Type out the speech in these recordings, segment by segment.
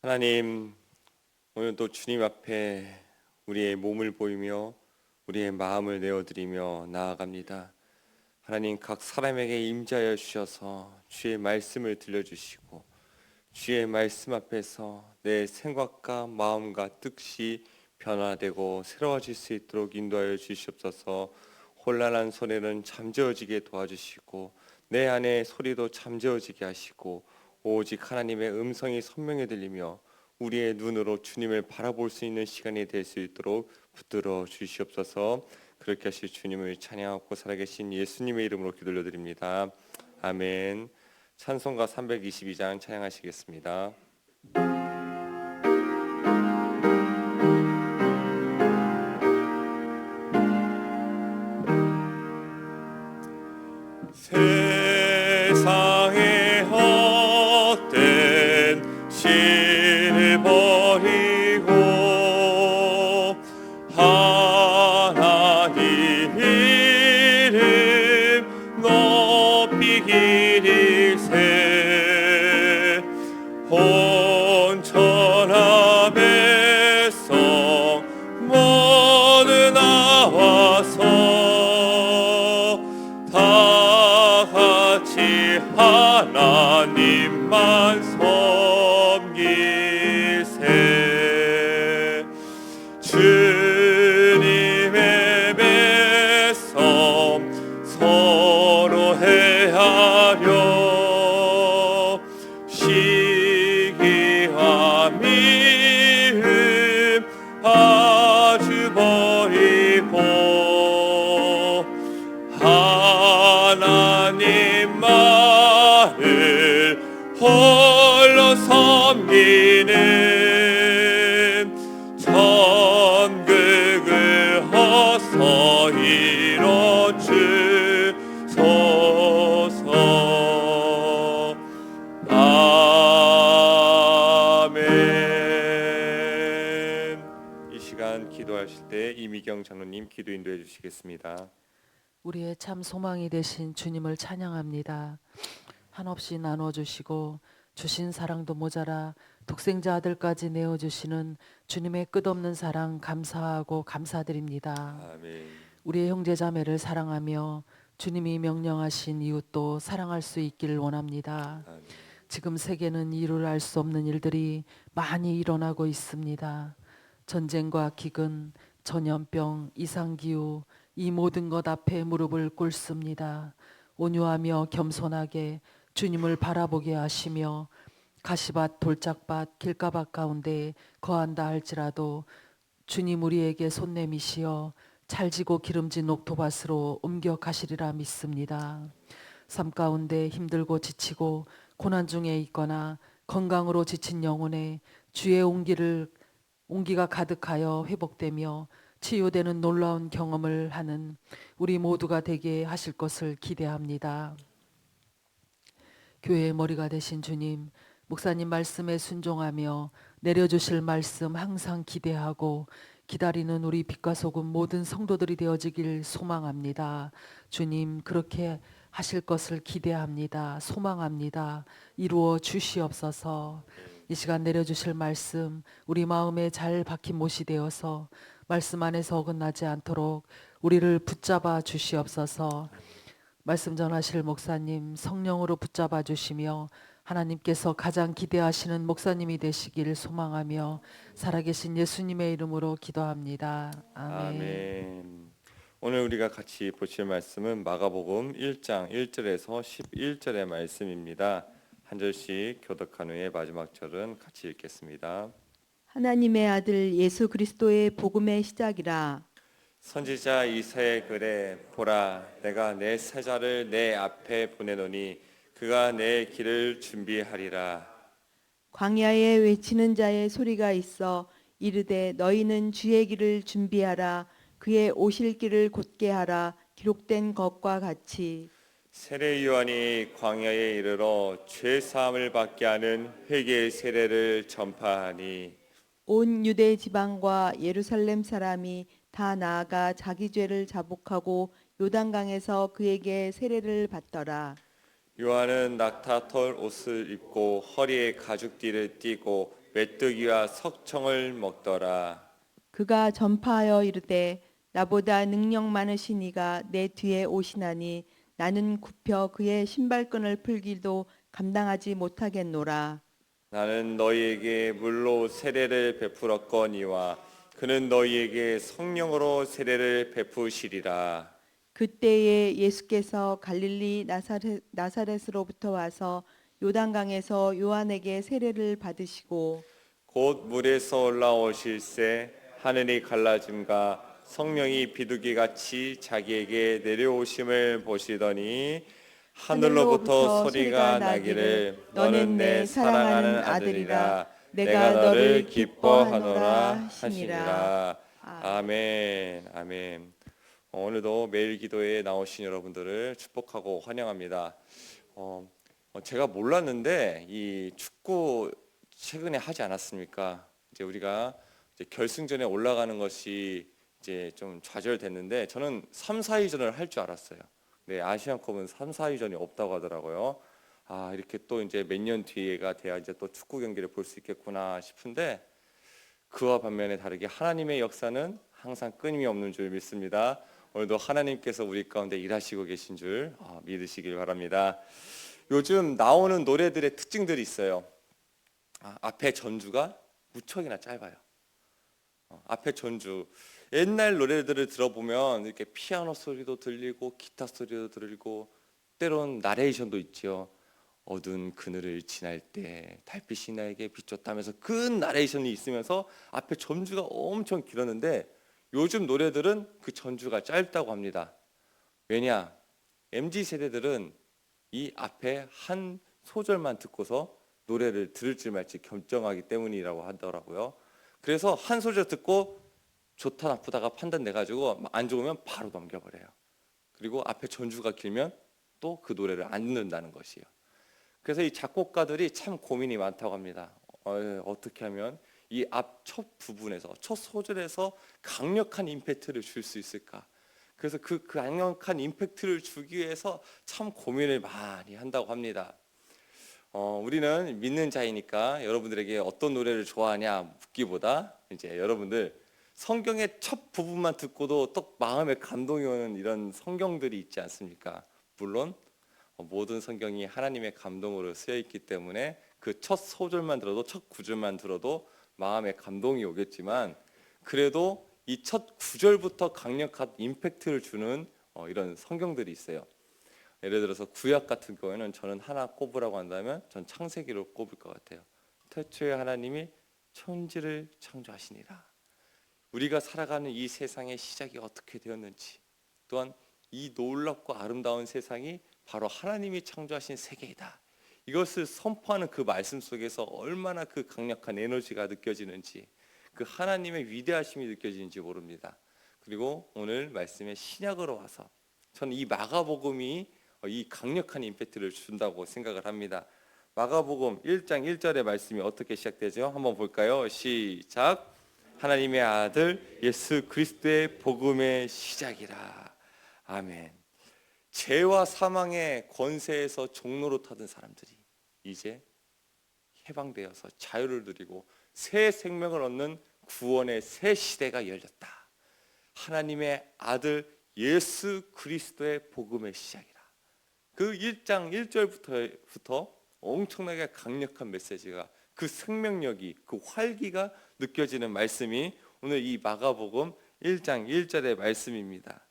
하나님, 오늘도 주님 앞에 우리의 몸을 보이며 우리의 마음을 내어드리며 나아갑니다. 하나님, 각 사람에게 임재하여 주셔서 주의 말씀을 들려주시고 주의 말씀 앞에서 내 생각과 마음과 뜻이 변화되고 새로워질 수 있도록 인도하여 주시옵소서. 혼란한 소리는 잠재워지게 도와주시고 내 안의 소리도 잠재워지게 하시고 오직 하나님의 음성이 선명히 들리며 우리의 눈으로 주님을 바라볼 수 있는 시간이 될 수 있도록 붙들어 주시옵소서. 그렇게 하실 주님을 찬양하고 살아계신 예수님의 이름으로 기도드립니다. 아멘. 찬송가 322장 찬양하시겠습니다. 세상의 헛된 신을 버리고 하나님 이름 높이 기리세. 온천하 백성 모두 나와서 하나님만 섬기세. 주님의 백성 서로 헤아려 시기와 미움 아주 버리고 하나님만을 홀로 섬기는 천국을 어서 이뤄 주소서. 아멘. 이 시간 기도하실 때 이미경 장로님 기도 인도해 주시겠습니다. 우리의 참 소망이 되신 주님을 찬양합니다. 한없이 나눠주시고 주신 사랑도 모자라 독생자 아들까지 내어주시는 주님의 끝없는 사랑 감사하고 감사드립니다. 아멘. 우리의 형제자매를 사랑하며 주님이 명령하신 이웃도 사랑할 수 있기를 원합니다. 아멘. 지금 세계는 이를 알 수 없는 일들이 많이 일어나고 있습니다. 전쟁과 기근, 전염병, 이상기후, 이 모든 것 앞에 무릎을 꿇습니다. 온유하며 겸손하게 주님을 바라보게 하시며 가시밭, 돌짝밭, 길가밭 가운데 거한다 할지라도 주님 우리에게 손 내미시어 찰지고 기름진 옥토밭으로 옮겨 가시리라 믿습니다. 삶 가운데 힘들고 지치고 고난 중에 있거나 건강으로 지친 영혼에 주의 온기가 가득하여 회복되며 치유되는 놀라운 경험을 하는 우리 모두가 되게 하실 것을 기대합니다. 교회의 머리가 되신 주님, 목사님 말씀에 순종하며 내려주실 말씀 항상 기대하고 기다리는 우리 빛과 소금 모든 성도들이 되어지길 소망합니다. 주님, 그렇게 하실 것을 기대합니다. 소망합니다. 이루어 주시옵소서. 이 시간 내려주실 말씀 우리 마음에 잘 박힌 못이 되어서 말씀 안에서 어긋나지 않도록 우리를 붙잡아 주시옵소서. 말씀 전하실 목사님 성령으로 붙잡아 주시며 하나님께서 가장 기대하시는 목사님이 되시기를 소망하며 살아계신 예수님의 이름으로 기도합니다. 아멘. 아멘. 오늘 우리가 같이 보실 말씀은 마가복음 1장 1절에서 11절의 말씀입니다. 한 절씩 교독한 후에 마지막 절은 같이 읽겠습니다. 하나님의 아들 예수 그리스도의 복음의 시작이라. 선지자 이사야의 글에 보라, 내가 내 사자를 내 앞에 보내노니 그가 내 길을 준비하리라. 광야에 외치는 자의 소리가 있어 이르되 너희는 주의 길을 준비하라. 그의 오실 길을 곧게 하라. 기록된 것과 같이. 세례 요한이 광야에 이르러 죄 사함을 받게 하는 회개의 세례를 전파하니 온 유대 지방과 예루살렘 사람이 다 나아가 자기 죄를 자복하고 요단강에서 그에게 세례를 받더라. 요한은 낙타털 옷을 입고 허리에 가죽띠를 띠고 메뚜기와 석청을 먹더라. 그가 전파하여 이르되 나보다 능력 많으신 이가 내 뒤에 오시나니 나는 굽혀 그의 신발끈을 풀기도 감당하지 못하겠노라. 나는 너희에게 물로 세례를 베풀었거니와 그는 너희에게 성령으로 세례를 베푸시리라. 그때에 예수께서 갈릴리 나사렛으로부터 와서 요단강에서 요한에게 세례를 받으시고 곧 물에서 올라오실새 하늘이 갈라짐과 성령이 비둘기같이 자기에게 내려오심을 보시더니 하늘로부터 소리가 나기를 너는 내 사랑하는 아들이라 내가 너를 기뻐하노라 하시니라. 아멘. 아멘. 오늘도 매일 기도에 나오신 여러분들을 축복하고 환영합니다. 제가 몰랐는데 이 축구 최근에 하지 않았습니까? 이제 우리가 이제 결승전에 올라가는 것이 이제 좀 좌절됐는데 저는 3, 4위전을 할 줄 알았어요. 네, 아시안컵은 3, 4위전이 없다고 하더라고요. 아, 이렇게 또 이제 몇 년 뒤에가 돼야 이제 또 축구 경기를 볼 수 있겠구나 싶은데 그와 반면에 다르게 하나님의 역사는 항상 끊임이 없는 줄 믿습니다. 오늘도 하나님께서 우리 가운데 일하시고 계신 줄 믿으시길 바랍니다. 요즘 나오는 노래들의 특징들이 있어요. 앞에 전주가 무척이나 짧아요. 앞에 전주 옛날 노래들을 들어보면 이렇게 피아노 소리도 들리고 기타 소리도 들리고 때론 나레이션도 있죠. 어두운 그늘을 지날 때 달빛이 나에게 비쳤다면서 그 나레이션이 있으면서 앞에 전주가 엄청 길었는데 요즘 노래들은 그 전주가 짧다고 합니다. 왜냐? MZ 세대들은 이 앞에 한 소절만 듣고서 노래를 들을지 말지 결정하기 때문이라고 하더라고요. 그래서 한 소절 듣고 좋다 나쁘다가 판단돼가지고 안 좋으면 바로 넘겨버려요. 그리고 앞에 전주가 길면 또 그 노래를 안 듣는다는 것이에요. 그래서 이 작곡가들이 참 고민이 많다고 합니다. 어떻게 하면 이 앞 첫 부분에서 첫 소절에서 강력한 임팩트를 줄 수 있을까? 그래서 그 강력한 임팩트를 주기 위해서 참 고민을 많이 한다고 합니다. 우리는 믿는 자이니까 여러분들에게 어떤 노래를 좋아하냐 묻기보다 이제 여러분들 성경의 첫 부분만 듣고도 또 마음에 감동이 오는 이런 성경들이 있지 않습니까? 물론 모든 성경이 하나님의 감동으로 쓰여 있기 때문에 그 첫 소절만 들어도 첫 구절만 들어도 마음에 감동이 오겠지만 그래도 이 첫 구절부터 강력한 임팩트를 주는 이런 성경들이 있어요. 예를 들어서 구약 같은 경우에는 저는 하나 꼽으라고 한다면 전 창세기를 꼽을 것 같아요. 태초에 하나님이 천지를 창조하시니라. 우리가 살아가는 이 세상의 시작이 어떻게 되었는지 또한 이 놀랍고 아름다운 세상이 바로 하나님이 창조하신 세계이다. 이것을 선포하는 그 말씀 속에서 얼마나 그 강력한 에너지가 느껴지는지 그 하나님의 위대하심이 느껴지는지 모릅니다. 그리고 오늘 말씀에 신약으로 와서 저는 이 마가복음이 이 강력한 임팩트를 준다고 생각을 합니다. 마가복음 1장 1절의 말씀이 어떻게 시작되죠? 한번 볼까요? 시작. 하나님의 아들 예수 그리스도의 복음의 시작이라. 아멘. 죄와 사망의 권세에서 종로로 타던 사람들이 이제 해방되어서 자유를 누리고 새 생명을 얻는 구원의 새 시대가 열렸다. 하나님의 아들 예수 그리스도의 복음의 시작이라. 그 1장 1절부터 엄청나게 강력한 메시지가 그 생명력이 그 활기가 느껴지는 말씀이 오늘 이 마가복음 1장 1절의 말씀입니다.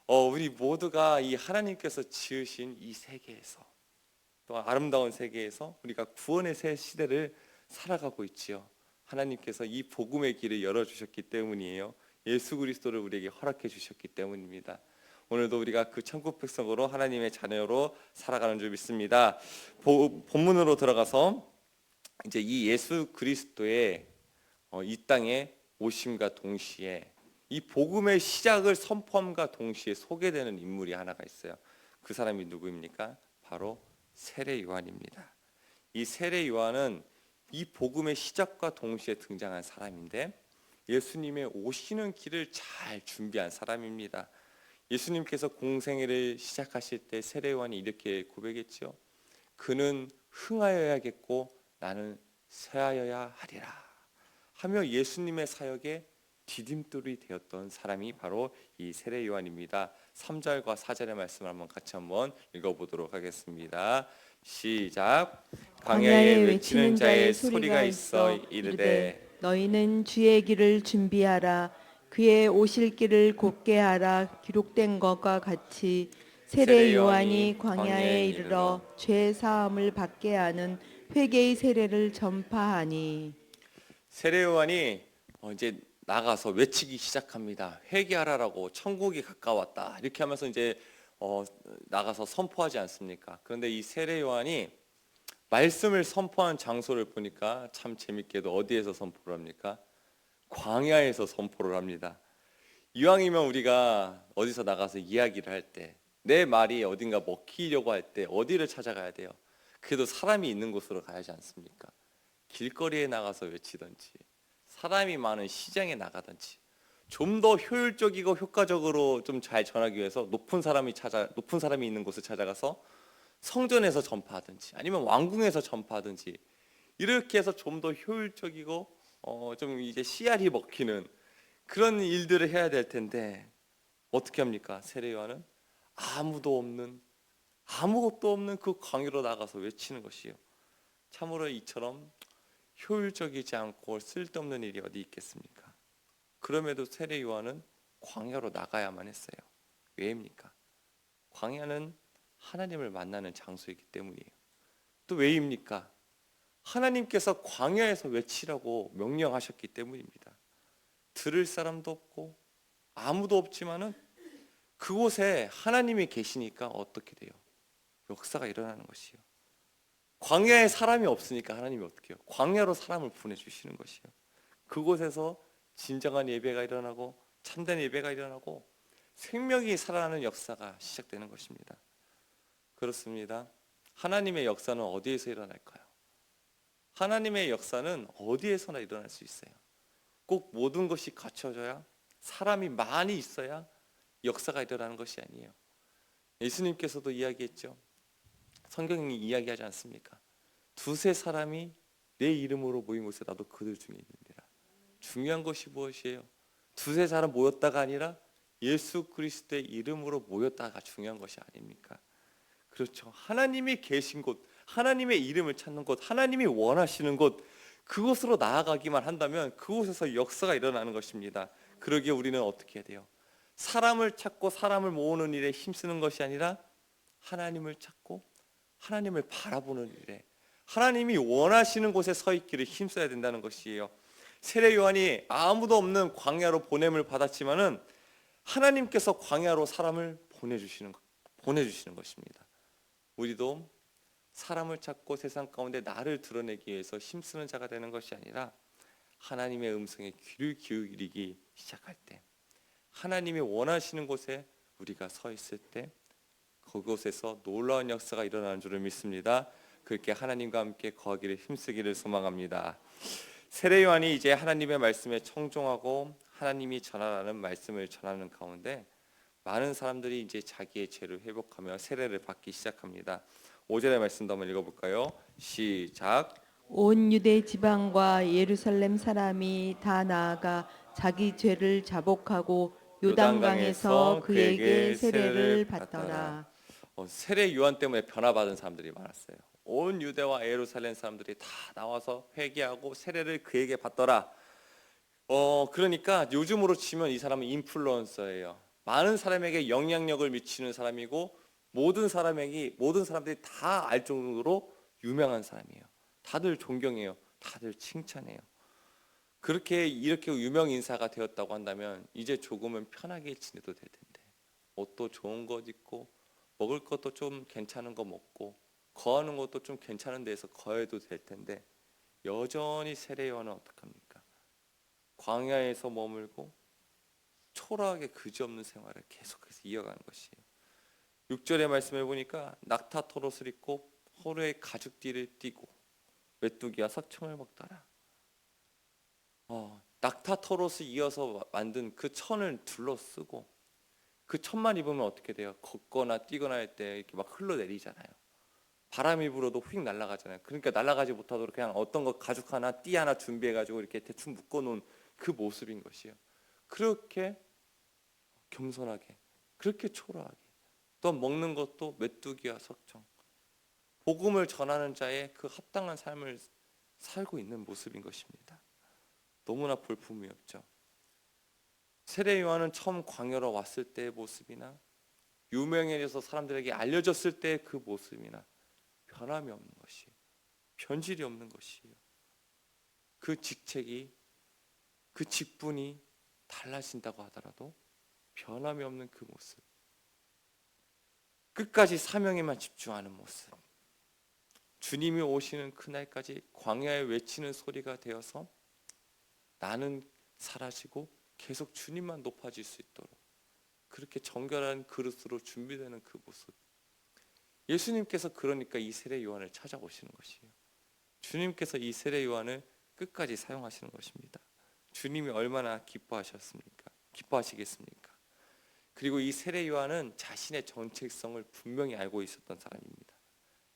우리 모두가 이 하나님께서 지으신 이 세계에서 또 아름다운 세계에서 우리가 구원의 새 시대를 살아가고 있지요. 하나님께서 이 복음의 길을 열어주셨기 때문이에요. 예수 그리스도를 우리에게 허락해 주셨기 때문입니다. 오늘도 우리가 그 천국 백성으로 하나님의 자녀로 살아가는 줄 믿습니다. 본문으로 들어가서 이제 이 예수 그리스도의 이 땅에 오심과 동시에 이 복음의 시작을 선포함과 동시에 소개되는 인물이 하나가 있어요. 그 사람이 누구입니까? 바로 세례 요한입니다. 이 세례 요한은 이 복음의 시작과 동시에 등장한 사람인데 예수님의 오시는 길을 잘 준비한 사람입니다. 예수님께서 공생애를 시작하실 때 세례 요한이 이렇게 고백했죠. 그는 흥하여야겠고 나는 새하여야 하리라 하며 예수님의 사역에 디딤돌이 되었던 사람이 바로 이 세례 요한입니다. 3절과 4절의 말씀을 같이 한번 읽어보도록 하겠습니다. 시작. 광야에 외치는 자의 소리가 있어 이르되 너희는 주의 길을 준비하라 그의 오실 길을 곧게 하라 기록된 것과 같이 세례 요한이 광야에 이르러 죄 사함을 받게 하는 회개의 세례를 전파하니. 세례 요한이 이제 나가서 외치기 시작합니다. 회개하라라고 천국이 가까웠다 이렇게 하면서 이제 나가서 선포하지 않습니까? 그런데 이 세례 요한이 말씀을 선포한 장소를 보니까 참 재밌게도 어디에서 선포를 합니까? 광야에서 선포를 합니다. 이왕이면 우리가 어디서 나가서 이야기를 할 때 내 말이 어딘가 먹히려고 할 때 어디를 찾아가야 돼요? 그래도 사람이 있는 곳으로 가야지 않습니까? 길거리에 나가서 외치든지 사람이 많은 시장에 나가든지 좀 더 효율적이고 효과적으로 좀 잘 전하기 위해서 높은 사람이 있는 곳을 찾아가서 성전에서 전파하든지 아니면 왕궁에서 전파하든지 이렇게 해서 좀 더 효율적이고 좀 이제 씨알이 먹히는 그런 일들을 해야 될 텐데 어떻게 합니까? 세례 요한은 아무것도 없는 그 광야로 나가서 외치는 것이요. 참으로 이처럼 효율적이지 않고 쓸데없는 일이 어디 있겠습니까? 그럼에도 세례 요한은 광야로 나가야만 했어요. 왜입니까? 광야는 하나님을 만나는 장소이기 때문이에요. 또 왜입니까? 하나님께서 광야에서 외치라고 명령하셨기 때문입니다. 들을 사람도 없고 아무도 없지만은 그곳에 하나님이 계시니까 어떻게 돼요? 역사가 일어나는 것이요. 광야에 사람이 없으니까 하나님이 어떻게 해요? 광야로 사람을 보내주시는 것이요. 그곳에서 진정한 예배가 일어나고 참된 예배가 일어나고 생명이 살아나는 역사가 시작되는 것입니다. 그렇습니다. 하나님의 역사는 어디에서 일어날까요? 하나님의 역사는 어디에서나 일어날 수 있어요. 꼭 모든 것이 갖춰져야 사람이 많이 있어야 역사가 일어나는 것이 아니에요. 예수님께서도 이야기했죠. 성경이 이야기하지 않습니까? 두세 사람이 내 이름으로 모인 곳에 나도 그들 중에 있느니라. 중요한 것이 무엇이에요? 두세 사람 모였다가 아니라 예수 그리스도의 이름으로 모였다가 중요한 것이 아닙니까? 그렇죠. 하나님이 계신 곳, 하나님의 이름을 찾는 곳, 하나님이 원하시는 곳, 그곳으로 나아가기만 한다면 그곳에서 역사가 일어나는 것입니다. 그러기에 우리는 어떻게 해야 돼요? 사람을 찾고 사람을 모으는 일에 힘쓰는 것이 아니라 하나님을 찾고 하나님을 바라보는 일에 하나님이 원하시는 곳에 서 있기를 힘써야 된다는 것이에요. 세례 요한이 아무도 없는 광야로 보냄을 받았지만은 하나님께서 광야로 사람을 보내주시는 것입니다. 우리도 사람을 찾고 세상 가운데 나를 드러내기 위해서 힘쓰는 자가 되는 것이 아니라 하나님의 음성에 귀를 기울이기 시작할 때 하나님이 원하시는 곳에 우리가 서 있을 때 그곳에서 놀라운 역사가 일어나는 줄을 믿습니다. 그렇게 하나님과 함께 거하기를 힘쓰기를 소망합니다. 세례 요한이 이제 하나님의 말씀에 청종하고 하나님이 전하라는 말씀을 전하는 가운데 많은 사람들이 이제 자기의 죄를 회복하며 세례를 받기 시작합니다. 5절의 말씀도 한번 읽어볼까요? 시작. 온 유대 지방과 예루살렘 사람이 다 나아가 자기 죄를 자복하고 요단강에서 그에게 세례를 받더라. 세례 요한 때문에 변화받은 사람들이 많았어요. 온 유대와 예루살렘 사람들이 다 나와서 회개하고 세례를 그에게 받더라. 그러니까 요즘으로 치면 이 사람은 인플루언서예요. 많은 사람에게 영향력을 미치는 사람이고 모든 사람들이 다 알 정도로 유명한 사람이에요. 다들 존경해요. 다들 칭찬해요. 이렇게 유명 인사가 되었다고 한다면 이제 조금은 편하게 지내도 될 텐데 옷도 좋은 것 입고 먹을 것도 좀 괜찮은 거 먹고 거하는 것도 좀 괜찮은 데서 거해도 될 텐데 여전히 세례 요한은 어떡합니까? 광야에서 머물고 초라하게 그지없는 생활을 계속해서 이어가는 것이에요. 6절의 말씀을 보니까 낙타 털옷을 입고 호루에 가죽띠를 띠고 메뚜기와 석청을 먹더라. 낙타 털옷을 이어서 만든 그 천을 둘러쓰고 그 천만 입으면 어떻게 돼요? 걷거나 뛰거나 할 때 이렇게 막 흘러내리잖아요. 바람이 불어도 휙 날아가잖아요. 그러니까 날아가지 못하도록 그냥 어떤 거 가죽 하나, 띠 하나 준비해가지고 이렇게 대충 묶어놓은 그 모습인 것이에요. 그렇게 겸손하게, 그렇게 초라하게, 또 먹는 것도 메뚜기와 석청, 복음을 전하는 자의 그 합당한 삶을 살고 있는 모습인 것입니다. 너무나 볼품이 없죠. 세례 요한은 처음 광야로 왔을 때의 모습이나 유명해져서 사람들에게 알려졌을 때의 그 모습이나 변함이 없는 것이에요. 변질이 없는 것이에요. 그 직책이, 그 직분이 달라진다고 하더라도 변함이 없는 그 모습, 끝까지 사명에만 집중하는 모습, 주님이 오시는 그날까지 광야에 외치는 소리가 되어서 나는 사라지고 계속 주님만 높아질 수 있도록 그렇게 정결한 그릇으로 준비되는 그 모습, 예수님께서 그러니까 이 세례 요한을 찾아오시는 것이에요. 주님께서 이 세례 요한을 끝까지 사용하시는 것입니다. 주님이 얼마나 기뻐하시겠습니까? 그리고 이 세례 요한은 자신의 정체성을 분명히 알고 있었던 사람입니다.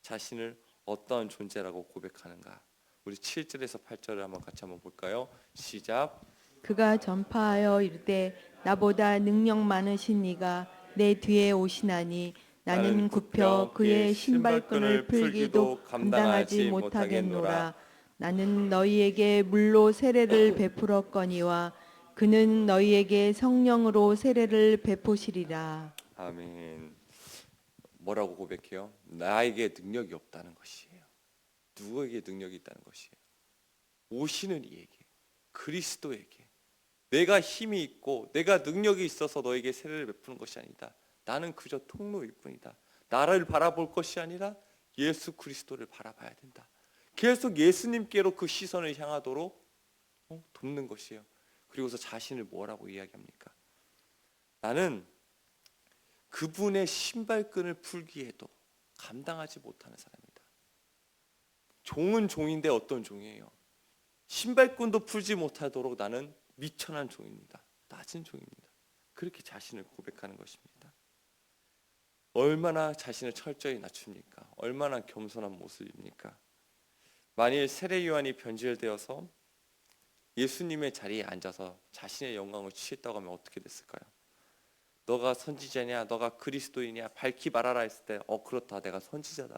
자신을 어떠한 존재라고 고백하는가? 우리 7절에서 8절을 같이 한번 볼까요? 시작. 그가 전파하여 이르되 나보다 능력 많으신 이가 내 뒤에 오시나니 나는 굽혀 그의 신발끈을 풀기도 감당하지 못하겠노라. 나는 너희에게 물로 세례를 베풀었거니와 그는 너희에게 성령으로 세례를 베푸시리라. 아멘. 뭐라고 고백해요? 나에게 능력이 없다는 것이에요. 누구에게 능력이 있다는 것이에요? 오시는 이에게, 그리스도에게. 내가 힘이 있고 내가 능력이 있어서 너에게 세례를 베푸는 것이 아니다. 나는 그저 통로일 뿐이다. 나를 바라볼 것이 아니라 예수 그리스도를 바라봐야 된다. 계속 예수님께로 그 시선을 향하도록 돕는 것이에요. 그리고서 자신을 뭐라고 이야기합니까? 나는 그분의 신발끈을 풀기에도 감당하지 못하는 사람이다. 종은 종인데 어떤 종이에요? 신발끈도 풀지 못하도록 나는 미천한 종입니다. 낮은 종입니다. 그렇게 자신을 고백하는 것입니다. 얼마나 자신을 철저히 낮춥니까? 얼마나 겸손한 모습입니까? 만일 세례 요한이 변질되어서 예수님의 자리에 앉아서 자신의 영광을 취했다고 하면 어떻게 됐을까요? 너가 선지자냐, 너가 그리스도이냐 밝히 말하라 했을 때 그렇다, 내가 선지자다,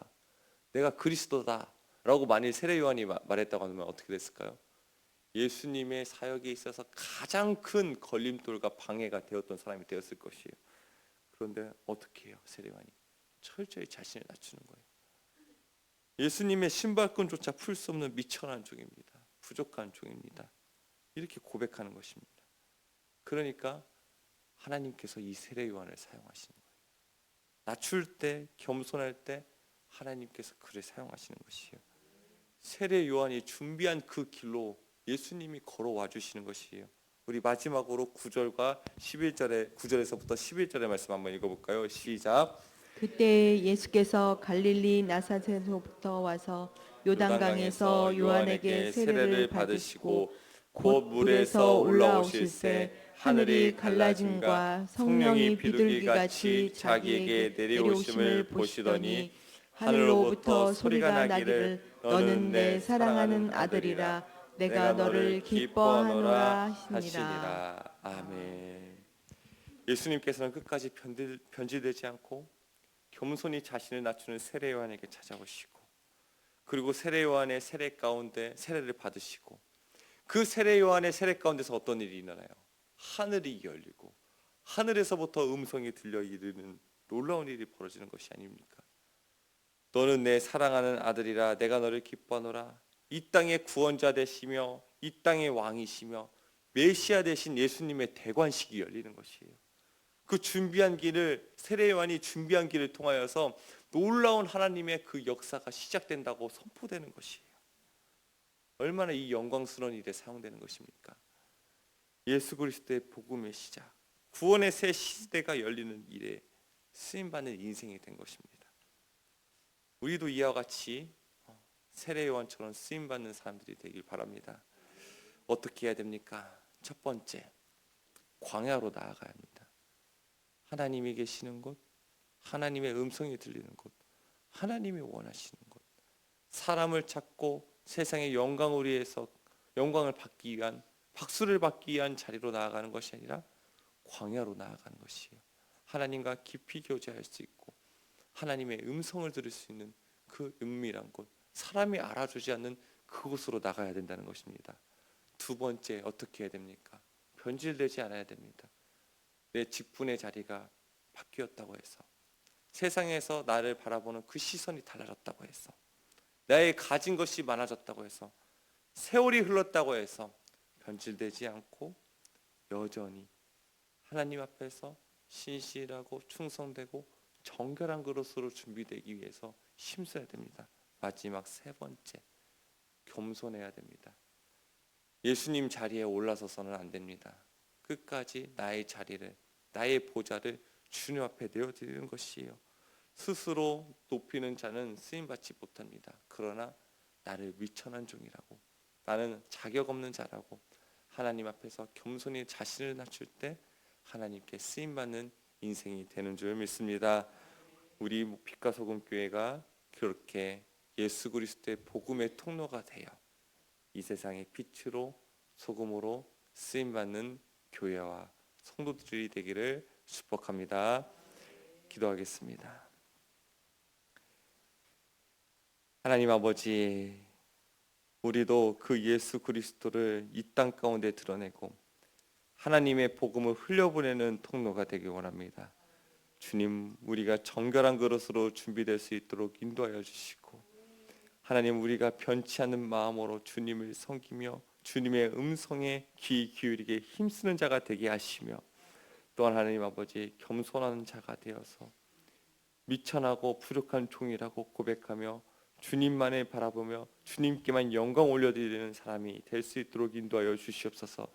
내가 그리스도다 라고 만일 세례 요한이 말했다고 하면 어떻게 됐을까요? 예수님의 사역에 있어서 가장 큰 걸림돌과 방해가 되었던 사람이 되었을 것이에요. 그런데 어떻게 해요? 세례 요한이 철저히 자신을 낮추는 거예요. 예수님의 신발끈조차 풀 수 없는 미천한 종입니다. 부족한 종입니다. 이렇게 고백하는 것입니다. 그러니까 하나님께서 이 세례 요한을 사용하시는 거예요. 낮출 때, 겸손할 때 하나님께서 그를 사용하시는 것이에요. 세례 요한이 준비한 그 길로 예수님이 걸어와 주시는 것이에요. 우리 마지막으로 9절과 11절에 9절에서부터 11절의 말씀 한번 읽어볼까요? 시작. 그때 예수께서 갈릴리 나사렛에서부터 와서 요단강에서 요한에게 세례를 받으시고 곧 물에서 올라오실새 하늘이 갈라짐과 성령이 비둘기같이 자기에게 내려오심을 보시더니 하늘로부터 소리가 나기를 너는 내 사랑하는 아들이라 내가 너를 기뻐하노라 하시니라. 아멘. 예수님께서는 끝까지 변질되지 않고 겸손히 자신을 낮추는 세례 요한에게 찾아오시고, 그리고 세례 요한의 세례 가운데 세례를 받으시고, 그 세례 요한의 세례 가운데서 어떤 일이 일어나요? 하늘이 열리고 하늘에서부터 음성이 들려 이르는 놀라운 일이 벌어지는 것이 아닙니까? 너는 내 사랑하는 아들이라 내가 너를 기뻐하노라. 이 땅의 구원자 되시며 이 땅의 왕이시며 메시아 되신 예수님의 대관식이 열리는 것이에요. 그 준비한 길을, 세례 요한이 준비한 길을 통하여서 놀라운 하나님의 그 역사가 시작된다고 선포되는 것이에요. 얼마나 이 영광스러운 일에 사용되는 것입니까? 예수 그리스도의 복음의 시작, 구원의 새 시대가 열리는 일에 쓰임받는 인생이 된 것입니다. 우리도 이와 같이 세례 요한처럼 쓰임받는 사람들이 되길 바랍니다. 어떻게 해야 됩니까? 첫 번째, 광야로 나아가야 합니다. 하나님이 계시는 곳, 하나님의 음성이 들리는 곳, 하나님이 원하시는 것, 사람을 찾고 세상의 영광을 위해서 영광을 받기 위한, 박수를 받기 위한 자리로 나아가는 것이 아니라 광야로 나아가는 것이에요. 하나님과 깊이 교제할 수 있고 하나님의 음성을 들을 수 있는 그 은밀한 곳, 사람이 알아주지 않는 그곳으로 나가야 된다는 것입니다. 두 번째, 어떻게 해야 됩니까? 변질되지 않아야 됩니다. 내 직분의 자리가 바뀌었다고 해서, 세상에서 나를 바라보는 그 시선이 달라졌다고 해서, 나의 가진 것이 많아졌다고 해서, 세월이 흘렀다고 해서 변질되지 않고 여전히 하나님 앞에서 신실하고 충성되고 정결한 그릇으로 준비되기 위해서 힘써야 됩니다. 마지막 세 번째, 겸손해야 됩니다. 예수님 자리에 올라서서는 안 됩니다. 끝까지 나의 자리를, 나의 보좌를 주님 앞에 내어드리는 것이에요. 스스로 높이는 자는 쓰임받지 못합니다. 그러나 나를 미천한 종이라고, 나는 자격 없는 자라고 하나님 앞에서 겸손히 자신을 낮출 때 하나님께 쓰임받는 인생이 되는 줄 믿습니다. 우리 빛과 소금 교회가 그렇게 예수 그리스도의 복음의 통로가 되어 이 세상의 빛으로 소금으로 쓰임받는 교회와 성도들이 되기를 축복합니다. 기도하겠습니다. 하나님 아버지, 우리도 그 예수 그리스도를 이 땅 가운데 드러내고 하나님의 복음을 흘려보내는 통로가 되길 원합니다. 주님, 우리가 정결한 그릇으로 준비될 수 있도록 인도하여 주시고, 하나님, 우리가 변치 않는 마음으로 주님을 섬기며 주님의 음성에 귀 기울이게 힘쓰는 자가 되게 하시며, 또한 하나님 아버지, 겸손한 자가 되어서 미천하고 부족한 종이라고 고백하며 주님만을 바라보며 주님께만 영광 올려드리는 사람이 될 수 있도록 인도하여 주시옵소서.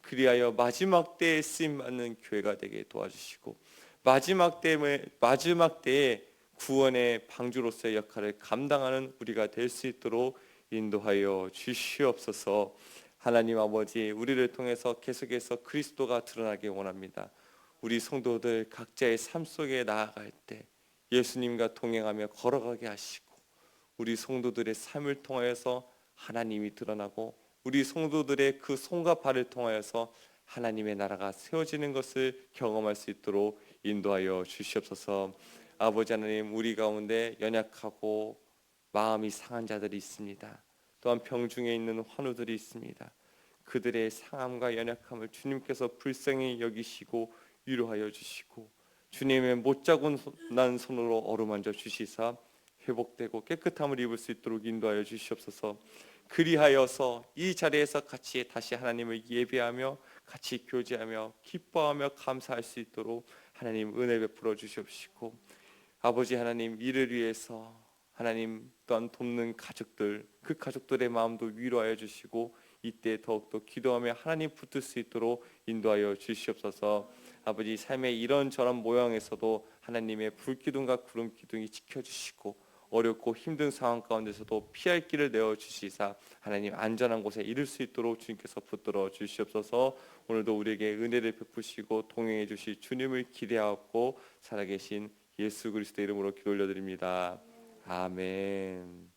그리하여 마지막 때에 쓰임받는 교회가 되게 도와주시고, 마지막 때에 구원의 방주로서의 역할을 감당하는 우리가 될 수 있도록 인도하여 주시옵소서. 하나님 아버지, 우리를 통해서 계속해서 그리스도가 드러나길 원합니다. 우리 성도들 각자의 삶 속에 나아갈 때 예수님과 동행하며 걸어가게 하시고, 우리 성도들의 삶을 통하여서 하나님이 드러나고, 우리 성도들의 그 손과 발을 통하여서 하나님의 나라가 세워지는 것을 경험할 수 있도록 인도하여 주시옵소서. 아버지 하나님, 우리 가운데 연약하고 마음이 상한 자들이 있습니다. 또한 병중에 있는 환우들이 있습니다. 그들의 상함과 연약함을 주님께서 불쌍히 여기시고 위로하여 주시고, 주님의 못자국난 손으로 어루만져 주시사 회복되고 깨끗함을 입을 수 있도록 인도하여 주시옵소서. 그리하여서 이 자리에서 같이 다시 하나님을 예배하며 같이 교제하며 기뻐하며 감사할 수 있도록 하나님 은혜 베풀어 주시옵시고, 아버지 하나님, 이를 위해서 하나님 또한 돕는 가족들, 그 가족들의 마음도 위로하여 주시고, 이때 더욱더 기도하며 하나님 붙들 수 있도록 인도하여 주시옵소서. 아버지, 삶의 이런저런 모양에서도 하나님의 불기둥과 구름기둥이 지켜주시고, 어렵고 힘든 상황 가운데서도 피할 길을 내어주시사 하나님 안전한 곳에 이를 수 있도록 주님께서 붙들어 주시옵소서. 오늘도 우리에게 은혜를 베푸시고 동행해 주실 주님을 기대하고 살아계신 예수 그리스도 이름으로 기도 올려드립니다. 아멘.